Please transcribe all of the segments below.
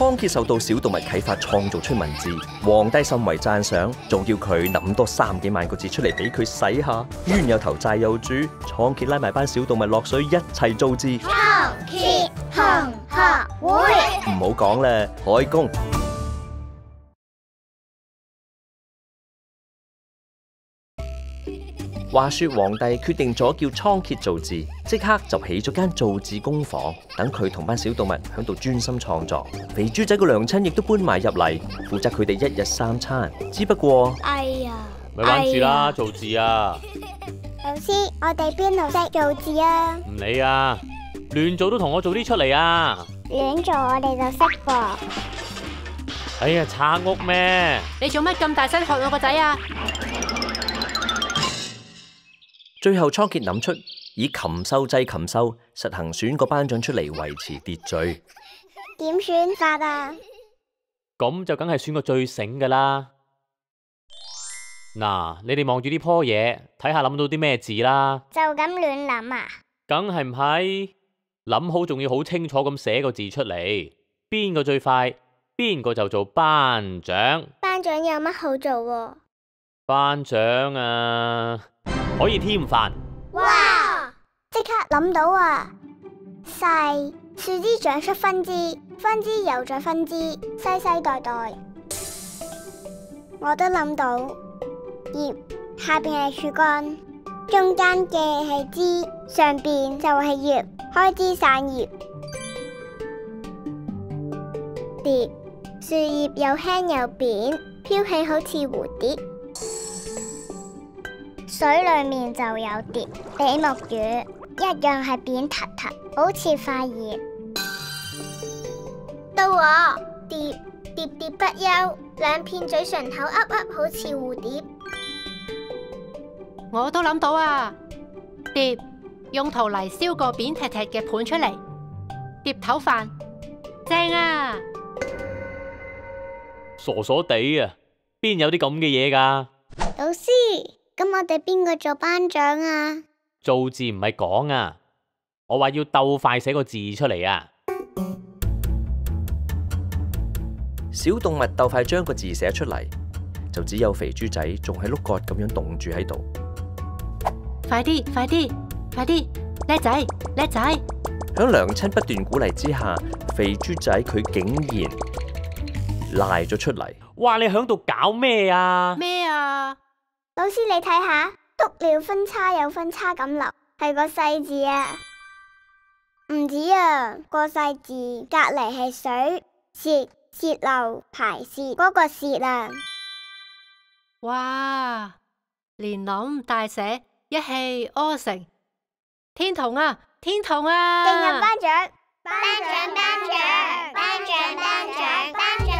倉頡受到小動物啟發，創造出文字，皇帝甚為讚賞，仲叫佢諗多3幾萬個字出嚟俾佢使下。冤有頭債有主，倉頡拉埋班小動物落水一齊造字。倉頡同學會，唔好講啦，開工！話說皇帝決定咗叫倉頡造字，即刻就起咗間造字工房，等佢同班小動物響度專心創作。肥豬仔個娘親亦都搬埋入嚟，負責佢哋1日3餐。只不過，哎呀，咪玩住啦，造字啊！老師，我哋邊度識造字啊？唔理啊，亂做都同我做啲出嚟啊！亂做我哋就識噃。哎呀，拆屋咩？你做乜咁大聲喝我個仔啊？最後倉頡諗出以禽獸制禽獸，實行選個班長出嚟維持秩序。點選法啊？咁就梗係選個最醒噶啦。嗱，你哋望住呢棵嘢，睇下諗到啲咩字啦。就咁亂諗啊？梗係唔係，諗好仲要好清楚咁寫個字出嚟，邊個最快，邊個就做班長。班長有乜好做喎？班長啊，可以添飯。哇！即刻諗到啊！細樹枝長出分支，分支又再分支，世世代代。我都諗到，葉下邊係樹幹，中間嘅係枝，上邊就係葉，開枝散葉。蝶，樹葉又輕又扁，飄起好似蝴蝶。水裏面就有蝶，比目魚一樣係扁塌塌，好似塊葉。到我，蝶，喋喋不休，兩片嘴唇口噏噏，好似蝴蝶。我都諗到啊！碟，用陶泥燒個扁踢踢嘅盤出嚟，碟頭飯，正啊！傻傻地啊，邊有啲咁嘅嘢㗎？老師，咁我哋邊個做班長啊？造字唔係講啊，我話要鬥快寫個字出嚟啊！小動物鬥快將個字寫出嚟，就只有肥豬仔仲喺碌角咁樣凍住喺度。快啲，快啲，快啲！叻仔，叻仔！響娘親不斷鼓勵之下，肥豬仔佢竟然賴咗出嚟。哇！你響度搞咩啊？咩啊？老師你睇下，篤了分叉有分叉咁流，係個細字啊！唔止啊，個細字隔籬係水泄泄漏排泄嗰個泄啊！哇！連諗帶寫一氣呵成，天童啊，天童啊！競任班長，班長，班長，班長，班長，班長，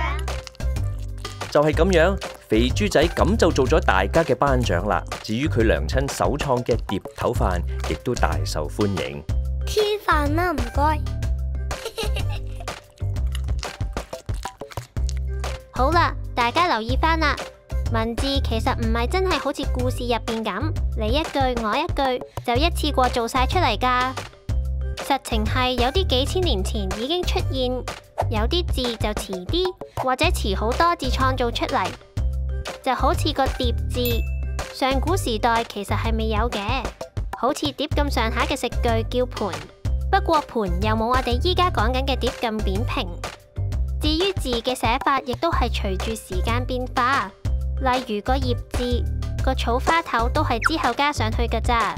就係咁樣，肥豬仔咁就做咗大家嘅班長啦。至於佢娘親首創嘅碟頭飯，亦都大受歡迎。添飯啦，唔該。好啦，大家留意返啦。文字其實唔係真係好似故事入邊咁，你一句我一句就一次過做晒出嚟㗎。實情係有啲幾千年前已經出現，有啲字就遲啲或者遲好多字創造出嚟，就好似個碟字，上古時代其實係未有嘅，好似碟咁上下嘅食具叫盤，不過盤又冇我哋依家講緊嘅碟咁扁平。至於字嘅寫法，亦都係隨住時間變化。例如個葉字，個草花頭都係之後加上去㗎咋。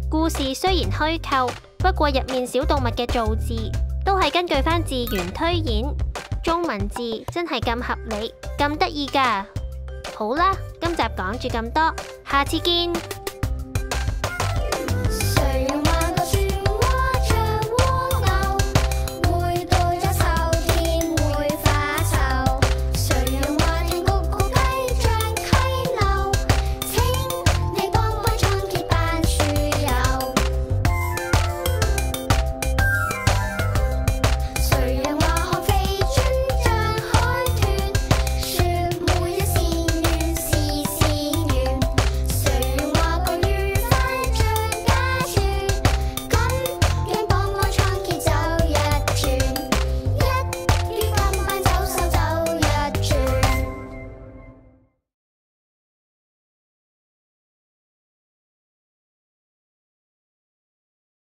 故事雖然虛構，不過入面小動物嘅造字都係根據翻字源推演。中文字真係咁合理，咁得意㗎。好啦，今集講住咁多，下次見。